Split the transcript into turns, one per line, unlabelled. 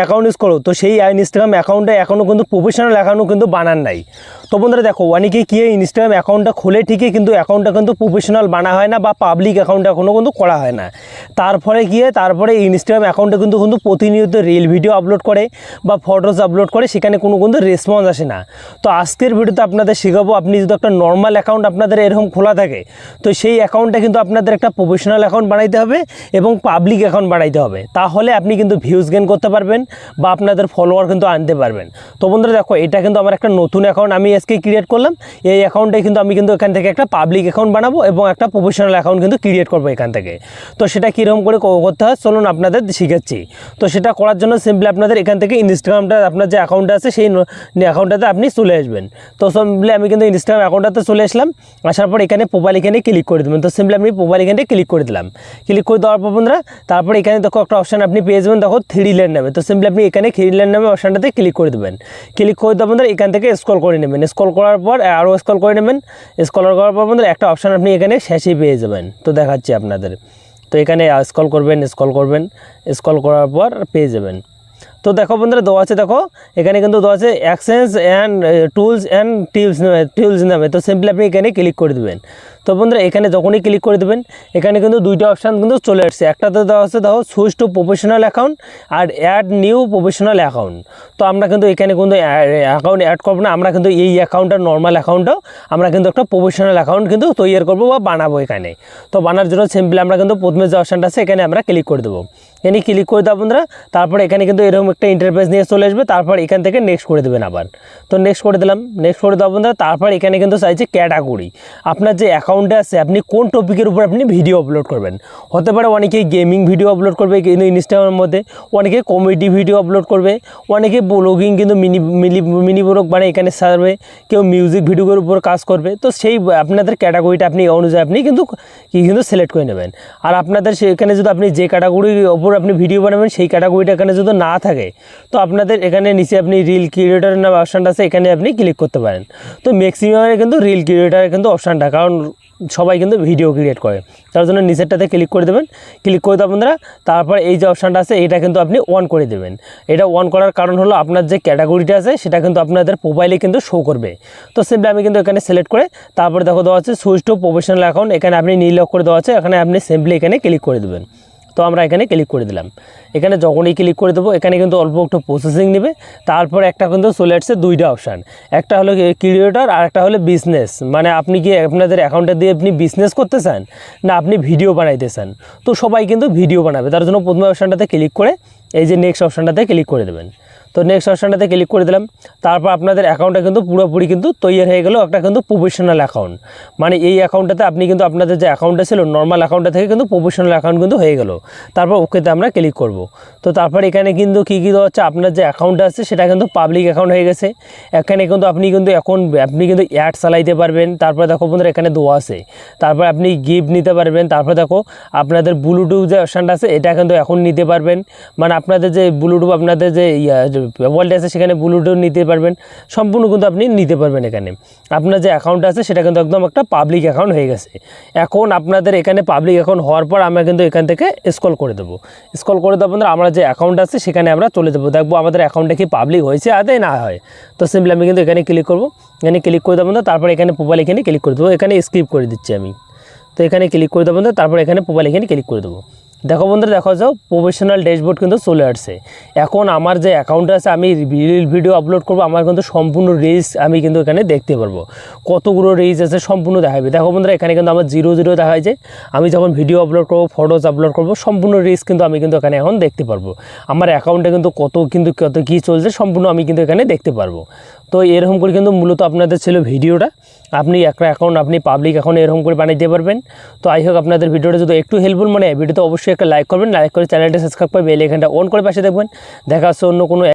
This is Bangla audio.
অ্যাকাউন্ট ইউজ করো, তো সেই ইনস্টাগ্রাম অ্যাকাউন্টটা এখনও কিন্তু প্রফেশনাল অ্যাকাউন্টও কিন্তু বানান নাই। তো বন্ধুরা দেখো, অনেকে কি ইনস্টাগ্রাম অ্যাকাউন্টটা খোলে ঠিকই, কিন্তু অ্যাকাউন্টটা কিন্তু প্রফেশনাল বানা হয় না বা পাবলিক অ্যাকাউন্ট এখনও কিন্তু করা হয় না। তারপরে ইনস্টাগ্রাম অ্যাকাউন্টে কিন্তু প্রতিনিয়ত রিল ভিডিও আপলোড করে বা ফটোস আপলোড করে, সেখানে কিন্তু রেসপন্স আসে না। তো আজকের ভিডিওতে আপনাদের শেখাবো, আপনি যদি একটা নর্মাল অ্যাকাউন্ট আপনাদের এরকম খোলা থাকে, তো সেই অ্যাকাউন্টটা কিন্তু আপনাদের একটা প্রফেশনাল অ্যাকাউন্ট বানাইতে হবে এবং পাবলিক অ্যাকাউন্ট বানাইতে হবে। তাহলে আপনি কিন্তু ভিউজ গেইন করতে পারবেন বা আপনাদের ফলোয়ার কিন্তু আনতে পারবেন। তো বন্ধুরা দেখো, এটা কিন্তু আমার একটা নতুন অ্যাকাউন্ট আমি আজকে ক্রিয়েট করলাম। এই অ্যাকাউন্টে কিন্তু আমি কিন্তু এখান থেকে একটা পাবলিক অ্যাকাউন্ট বানাবো এবং একটা প্রফেশনাল অ্যাকাউন্ট কিন্তু ক্রিয়েট করবো এখান থেকে। তো সেটা কীরকম করে করতে হয় চলুন আপনাদের শিখাচ্ছি। তো সেটা করার জন্য সিম্পলি আপনাদের এখান থেকে ইনস্টাগ্রামটা আপনার যে অ্যাকাউন্টটা আছে সেই অ্যাকাউন্টটাতে আপনি চলে আসবেন। তো সিম্পলি আমি কিন্তু ইনস্টাগ্রাম অ্যাকাউন্টটাতে চলে আসলাম। আসার পর এখানে প্রোফাইল এখানে ক্লিক করে দেবেন। তো সিম্পলি আমি প্রোফাইল এখানে ক্লিক করে দিলাম। ক্লিক করে দেওয়ার পর বন্ধুরা তারপর এখানে দেখো একটা অপশান আপনি পেয়ে যাবেন, দেখো 3 লাইন নামে। তো সিম্পলি আপনি এখানে 3 লাইন নামে অপশানটাতে ক্লিক করে দেবেন। ক্লিক করে দেওয়ার বন্ধুরা এখান থেকে স্ক্রল করে নেবেন। স্ক্রল করার পর আরও স্ক্রল করে নেবেন। স্ক্রল করার পর বন্ধুরা একটা অপশান আপনি এখানে শেষে পেয়ে যাবেন। তো দেখাচ্ছি আপনাদের। তো এখানে স্ক্রল স্ক্রল করার পর পেয়ে যাবেন। তো দেখো বন্ধুরা দেওয়া আছে, দেখো এখানে কিন্তু দেওয়া আছে এক্সচেঞ্জ অ্যান্ড টুলস নামে। তো সিম্পলি আপনি এখানে ক্লিক করে দেবেন। তো বন্ধুরা এখানে যখনই ক্লিক করে দেবেন এখানে কিন্তু দুইটা অপশান কিন্তু চলে আসছে। একটাতে দেওয়া আছে দেখো সুইচ টু প্রফেশনাল অ্যাকাউন্ট আর অ্যাড নিউ প্রফেশনাল অ্যাকাউন্ট। তো আমরা কিন্তু এখানে কিন্তু অ্যাকাউন্ট অ্যাড করবো না, আমরা কিন্তু এই অ্যাকাউন্টটা নর্মাল অ্যাকাউন্টটাও আমরা কিন্তু একটা প্রফেশনাল অ্যাকাউন্ট কিন্তু তৈরি করবো বা বানাবো এখানে। তো বানার জন্য সিম্পলি আমরা কিন্তু প্রথমে যে অপশানটা আছে এখানে আমরা ক্লিক করে দেবো। এখানে ক্লিক করে দেবো বন্ধুরা, তারপরে এখানে কিন্তু এরকম একটা ইন্টারফেস নিয়ে চলে আসবে। তারপর এখান থেকে নেক্সট করে দেবেন আবার। তো নেক্সট করে দিলাম। নেক্সট করে দেওয়া বন্ধুরা তারপর এখানে কিন্তু চাইছে ক্যাটাগরি, আপনার যে অ্যাকাউন্টে আছে আপনি কোন টপিকের উপর আপনি ভিডিও আপলোড করবেন। হতে পারে অনেকে গেমিং ভিডিও আপলোড করবে কিন্তু ইনস্টাগ্রামের মধ্যে, অনেকে কমেডি ভিডিও আপলোড করবে, অনেকে ব্লগিং কিন্তু মিনি ব্লগ মানে এখানে ছাড়বে, কেউ মিউজিক ভিডিওর উপর কাজ করবে। তো সেই আপনাদের ক্যাটাগরিটা আপনি অনুযায়ী আপনি কিন্তু সিলেক্ট করে নেবেন। আর আপনাদের সেখানে যদি আপনি যে ক্যাটাগরির ওপর আপনি ভিডিও বানাবেন সেই ক্যাটাগরিটা এখানে যদি না থাকে, তো আপনাদের এখানে নিচে আপনি রিল ক্রিয়েটরের নাম অপশানটা আছে, এখানে আপনি ক্লিক করতে পারেন। তো ম্যাক্সিমামে কিন্তু রিল ক্রিয়েটারের কিন্তু অপশানটা, কারণ সবাই কিন্তু ভিডিও ক্রিয়েট করে, তার জন্য নিচেরটাতে ক্লিক করে দেবেন। ক্লিক করে দেবেন বন্ধুরা, তারপর এই যে অপশানটা আছে এটা কিন্তু আপনি অন করে দেবেন। এটা অন করার কারণ হলো আপনার যে ক্যাটাগরিটা আছে সেটা কিন্তু আপনাদের প্রোফাইলে কিন্তু শো করবে। তো সিম্পলি আমি কিন্তু এখানে সিলেক্ট করে তারপরে দেখো দেওয়া আছে সুইচ টু প্রফেশনাল অ্যাকাউন্ট, এখানে আপনি নীল করে দেওয়া আছে, এখানে আপনি সিম্পলি এখানে ক্লিক করে দেবেন। তো আমরা এখানে ক্লিক করে দিলাম। এখানে যখনই ক্লিক করে দেবো এখানে কিন্তু অল্প একটু প্রসেসিং নেবে। তারপর একটা কিন্তু চলে আসছে দুইটা অপশান, একটা হলো ক্রিয়েটর আর একটা হলো বিজনেস। মানে আপনি কি আপনাদের অ্যাকাউন্টে দিয়ে আপনি বিজনেস করতে চান না আপনি ভিডিও বানাইতে চান। তো সবাই কিন্তু ভিডিও বানাবে, তার জন্য প্রথম অপশানটাতে ক্লিক করে এই যে নেক্সট অপশানটাতে ক্লিক করে দেবেন। তো নেক্সট অপশানটাতে ক্লিক করে দিলাম। তারপর আপনাদের অ্যাকাউন্টটা কিন্তু পুরোপুরি কিন্তু তৈরি হয়ে গেল একটা কিন্তু প্রফেশনাল অ্যাকাউন্ট। মানে এই অ্যাকাউন্টটাতে আপনি কিন্তু আপনাদের যে অ্যাকাউন্টটা ছিল নর্মাল অ্যাকাউন্টটা থেকে কিন্তু প্রফেশনাল অ্যাকাউন্ট কিন্তু হয়ে গেল। তারপর ওকেতে আমরা ক্লিক করব। তো তারপর এখানে কিন্তু কী দেওয়া হচ্ছে, আপনার যে অ্যাকাউন্টটা আছে সেটা কিন্তু পাবলিক অ্যাকাউন্ট হয়ে গেছে। এখানে কিন্তু আপনি কিন্তু অ্যাড চালাইতে পারবেন। তারপরে দেখো বন্ধুরা এখানে দেওয়া আছে, তারপর আপনি গিফট নিতে পারবেন। তারপরে দেখো আপনাদের ব্লুটুথ যে অপশানটা আছে এটা কিন্তু এখন নিতে পারবেন। মানে আপনাদের যে ব্লুটুথ আপনাদের যে ওয়ার্ল্ড আছে সেখানে ব্লুটুথ নিতে পারবেন, সম্পূর্ণ কিন্তু আপনি নিতে পারবেন। এখানে আপনার যে অ্যাকাউন্ট আছে সেটা কিন্তু একদম একটা পাবলিক অ্যাকাউন্ট হয়ে গেছে। এখন আপনাদের এখানে পাবলিক অ্যাকাউন্ট হওয়ার পর আমরা কিন্তু এখান থেকে স্ক্রল করে দেবো। স্ক্রল করে দেবো বন্ধুরা, আমরা যে অ্যাকাউন্ট আছে সেখানে আমরা চলে যাবো, দেখবো আমাদের অ্যাকাউন্টটা কি পাবলিক হয়েছে আদৌ না হয়। তো সিম্পলি আমি কিন্তু এখানে ক্লিক করবো। এখানে ক্লিক করে দেবো বন্ধুরা, তারপর এখানে প্রোফাইল এখানে ক্লিক করে দেবো। এখানে স্কিপ করে দিচ্ছি আমি। তো এখানে ক্লিক করে দেবো বন্ধুরা, তারপর এখানে প্রোফাইল এখানে ক্লিক করে দেবো। দেখো বন্ধুরা দেখা যাও প্রফেশনাল ড্যাশবোর্ড কিন্তু চলে আসছে। এখন আমার যে অ্যাকাউন্ট আছে আমি রিল ভিডিও আপলোড করবো, আমার কিন্তু সম্পূর্ণ রিচ আমি কিন্তু এখানে দেখতে পারবো, কতগুলো রিচ আছে সম্পূর্ণ দেখাবে। দেখো বন্ধুরা এখানে কিন্তু আমার 0 দেখা যায়, আমি যখন ভিডিও আপলোড করবো ফটোজ আপলোড করবো সম্পূর্ণ রিচ কিন্তু আমি কিন্তু এখানে এখন দেখতে পারবো। আমার অ্যাকাউন্টে কিন্তু কত কী চলছে সম্পূর্ণ আমি কিন্তু এখানে দেখতে পারবো। তো এরকম করে কিন্তু মূলত আপনাদের ছিল ভিডিওটা, আপনি একটা অ্যাকাউন্ট আপনি পাবলিক অ্যাকাউন্ট এরকম করে বানিয়ে দিতে পারবেন। তো আই হোক আপনাদের ভিডিওটা যদি একটু হেল্পফুল মনে হয় ভিডিওতে অবশ্যই একটা লাইক করবেন, লাইক করে চ্যানেলটা সাবস্ক্রাইব করে বেল আইকনটা অন করে পাশে দেখবেন। দেখা হচ্ছে অন্য কোনো